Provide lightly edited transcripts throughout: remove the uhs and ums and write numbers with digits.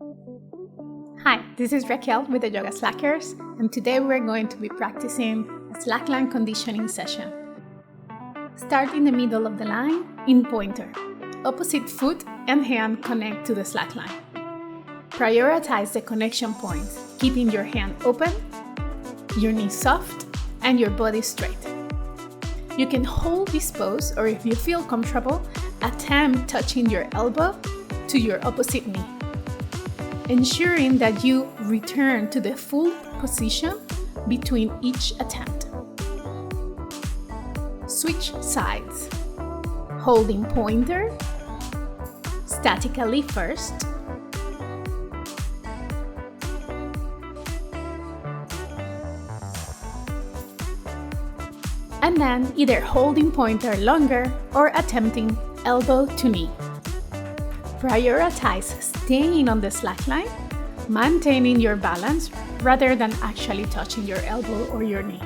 Hi, this is Raquel with the YogaSlackers, and today we're going to be practicing a slackline conditioning session. Start in the middle of the line in pointer. Opposite foot and hand connect to the slackline. Prioritize the connection points, keeping your hand open, your knees soft, and your body straight. You can hold this pose, or if you feel comfortable, attempt touching your elbow to your opposite knee, ensuring that you return to the full position between each attempt. Switch sides, holding pointer statically first, and then either holding pointer longer or attempting elbow to knee. Prioritize staying on the slackline, maintaining your balance rather than actually touching your elbow or your knee.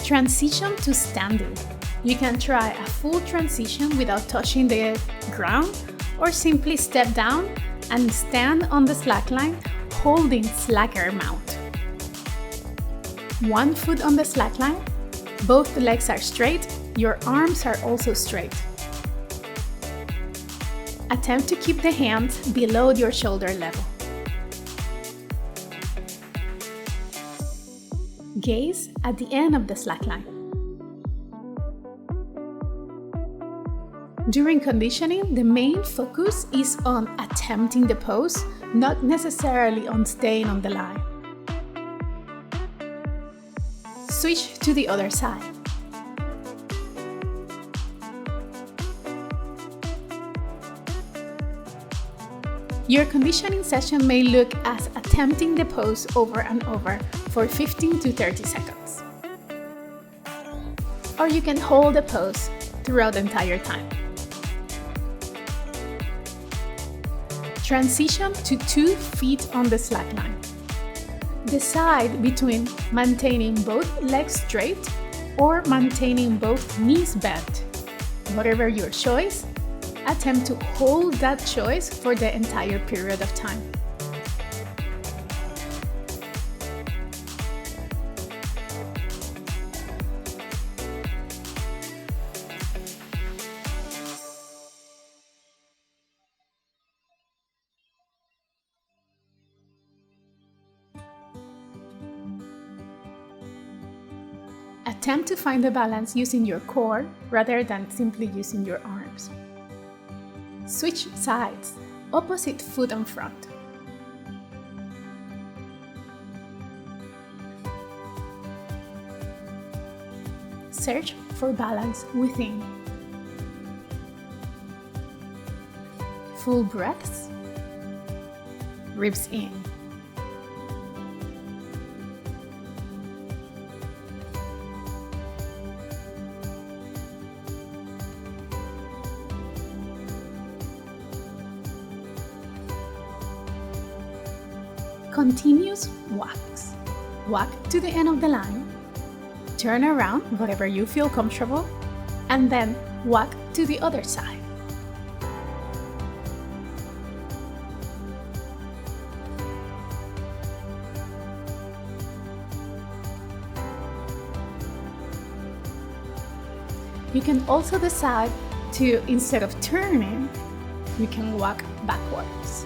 Transition to standing. You can try a full transition without touching the ground, or simply step down and stand on the slackline holding slacker mount. One foot on the slackline, both legs are straight, your arms are also straight. Attempt to keep the hands below your shoulder level. Gaze at the end of the slackline. During conditioning, the main focus is on attempting the pose, not necessarily on staying on the line. Switch to the other side. Your conditioning session may look as attempting the pose over and over for 15 to 30 seconds. Or you can hold the pose throughout the entire time. Transition to 2 feet on the slackline. Decide between maintaining both legs straight or maintaining both knees bent. Whatever your choice, attempt to hold that choice for the entire period of time. Attempt to find the balance using your core rather than simply using your arms. Switch sides, opposite foot on front. Search for balance within. Full breaths, ribs in. Continuous walks. Walk to the end of the line, turn around whatever you feel comfortable, and then walk to the other side. You can also decide to, instead of turning, you can walk backwards.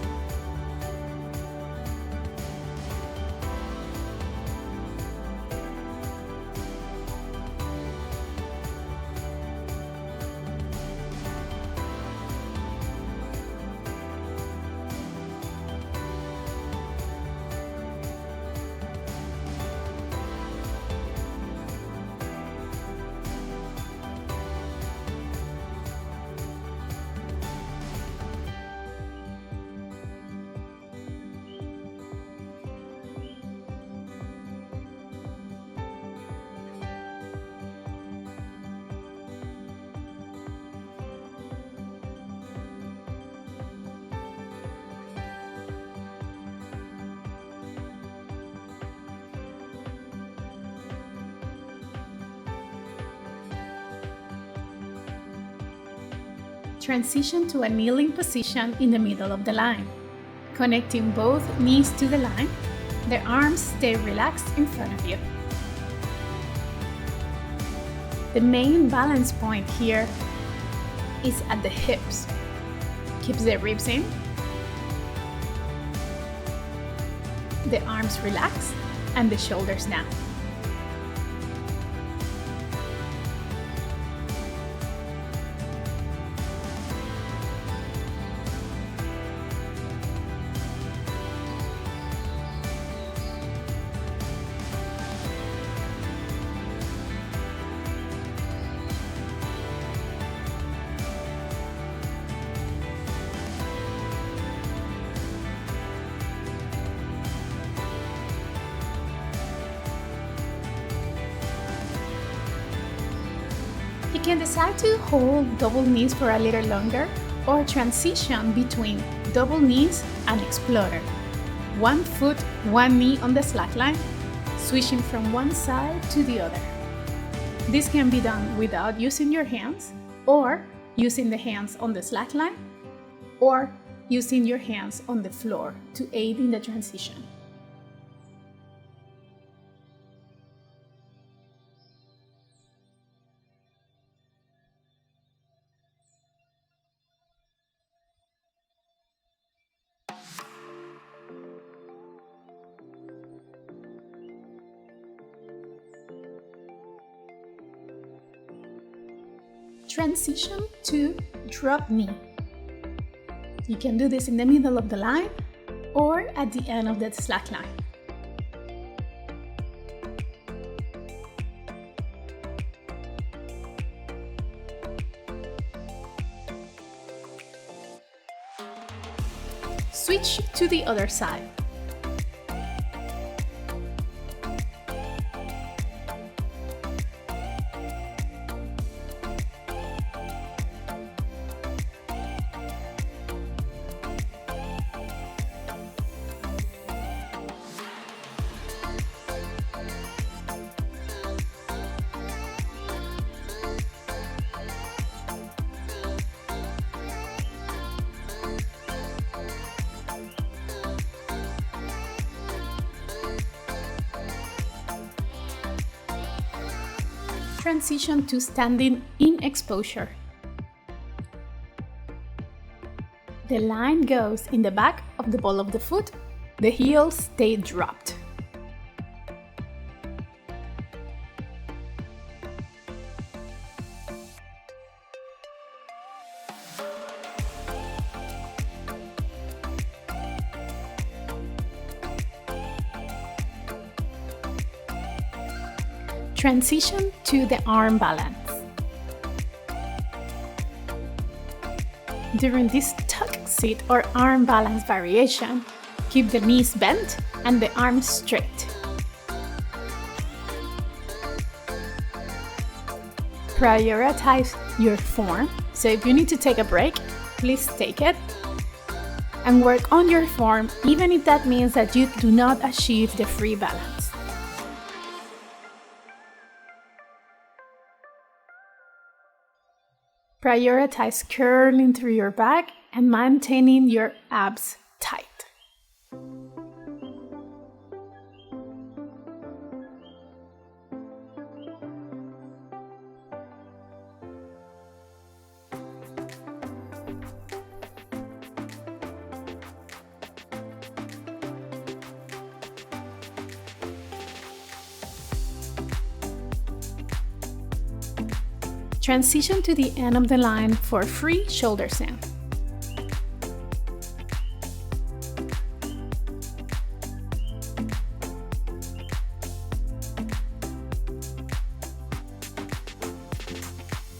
Transition to a kneeling position in the middle of the line. Connecting both knees to the line, the arms stay relaxed in front of you. The main balance point here is at the hips. Keep the ribs in, the arms relaxed, and the shoulders down. You can decide to hold double knees for a little longer or transition between double knees and explorer. One foot, one knee on the slackline, switching from one side to the other. This can be done without using your hands, or using the hands on the slackline, or using your hands on the floor to aid in the transition. Transition to drop knee. You can do this in the middle of the line or at the end of the slack line. Switch to the other side. Transition to standing in exposure. The line goes in the back of the ball of the foot, the heels stay dropped. Transition to the arm balance. During this tuck sit or arm balance variation, keep the knees bent and the arms straight. Prioritize your form, so if you need to take a break, please take it. And work on your form even if that means that you do not achieve the free balance. Prioritize curling through your back and maintaining your abs tight. Transition to the end of the line for free shoulder stand.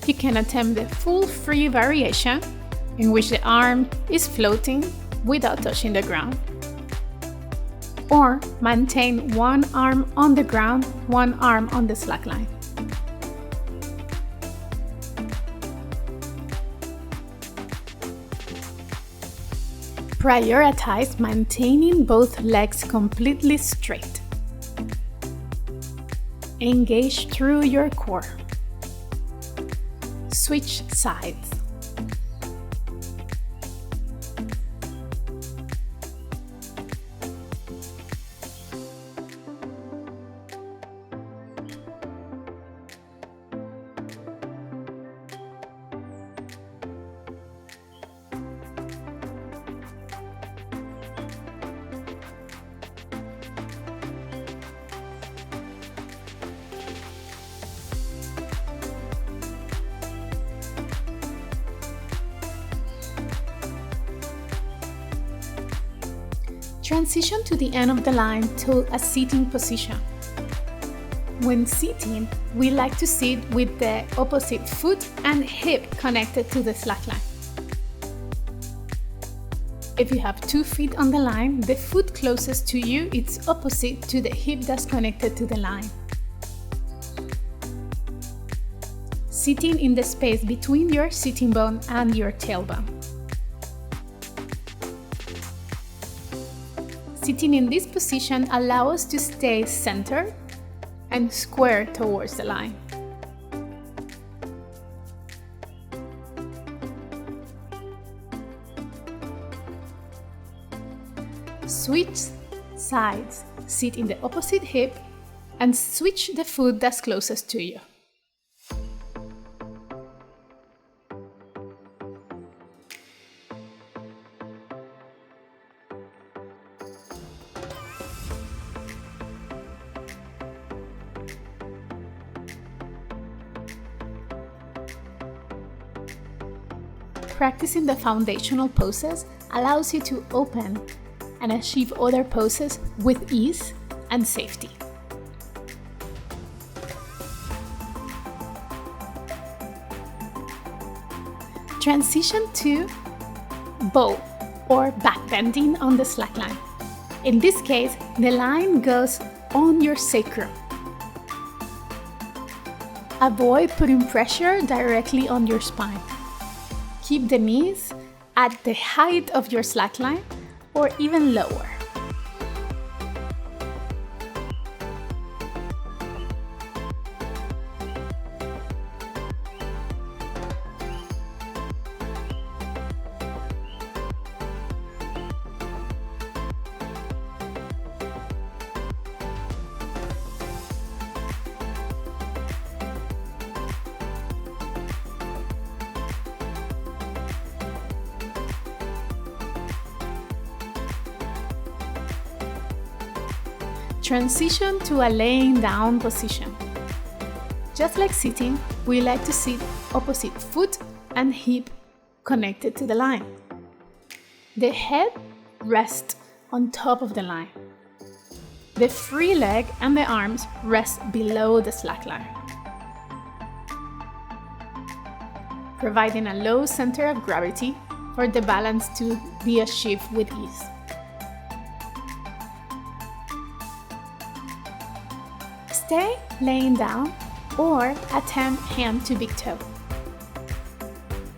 You can attempt the full free variation, in which the arm is floating without touching the ground, or maintain one arm on the ground, one arm on the slack line. Prioritize maintaining both legs completely straight. Engage through your core. Switch sides. Transition to the end of the line to a sitting position. When sitting, we like to sit with the opposite foot and hip connected to the slackline. If you have 2 feet on the line, the foot closest to you is opposite to the hip that's connected to the line. Sitting in the space between your sitting bone and your tailbone. Sitting in this position allows us to stay centered and square towards the line. Switch sides, sit in the opposite hip and switch the foot that's closest to you. Practicing the foundational poses allows you to open and achieve other poses with ease and safety. Transition to bow or back bending on the slackline. In this case, the line goes on your sacrum. Avoid putting pressure directly on your spine. Keep the knees at the height of your slackline or even lower. Transition to a laying down position. Just like sitting, we like to sit opposite foot and hip connected to the line. The head rests on top of the line. The free leg and the arms rest below the slackline, providing a low center of gravity for the balance to be achieved with ease. Stay laying down or attempt hand to big toe.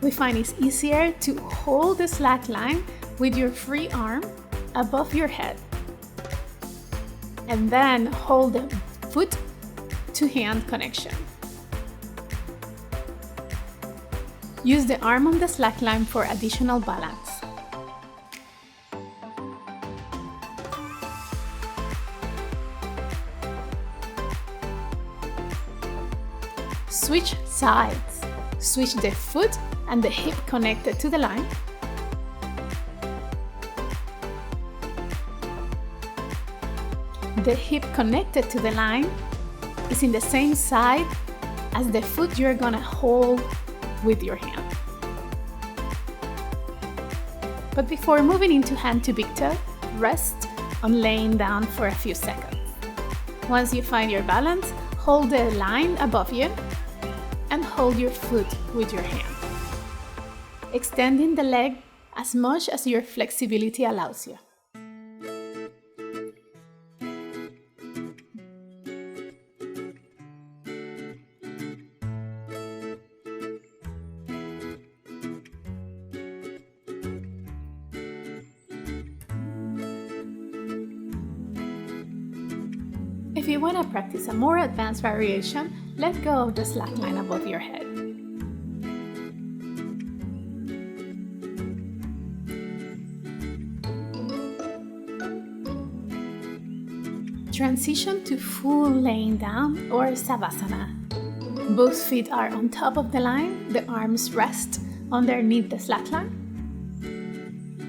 We find it's easier to hold the slack line with your free arm above your head and then hold the foot to hand connection. Use the arm on the slack line for additional balance. Switch sides. Switch the foot and the hip connected to the line. The hip connected to the line is in the same side as the foot you're gonna hold with your hand. But before moving into hand to big toe, rest on laying down for a few seconds. Once you find your balance, hold the line above you and hold your foot with your hand, extending the leg as much as your flexibility allows you. If you want to practice a more advanced variation, let go of the slack line above your head. Transition to full laying down or Savasana. Both feet are on top of the line, the arms rest underneath the slack line.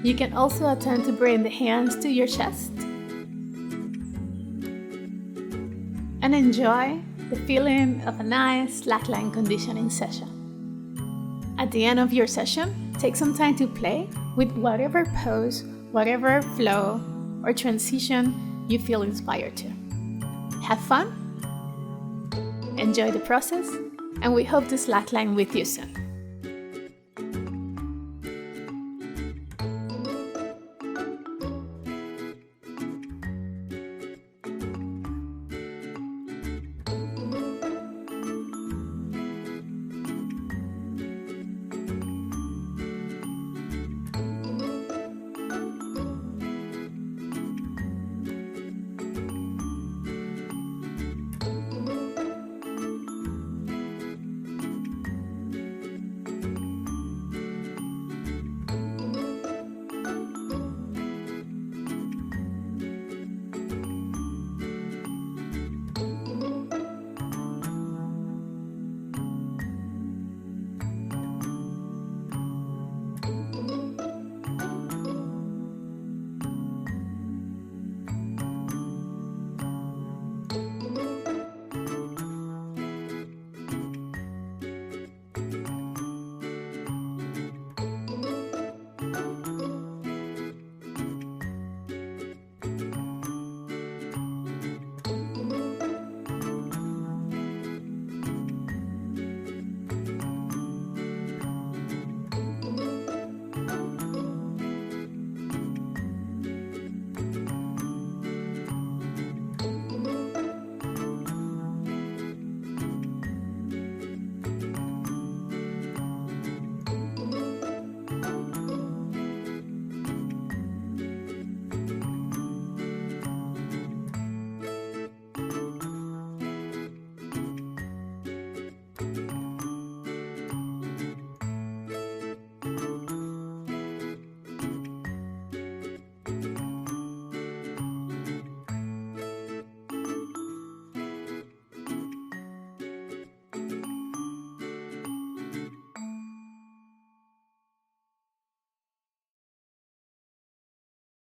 You can also attempt to bring the hands to your chest and enjoy the feeling of a nice slackline conditioning session. At the end of your session, take some time to play with whatever pose, whatever flow or transition you feel inspired to. Have fun, enjoy the process, and we hope to slackline with you soon.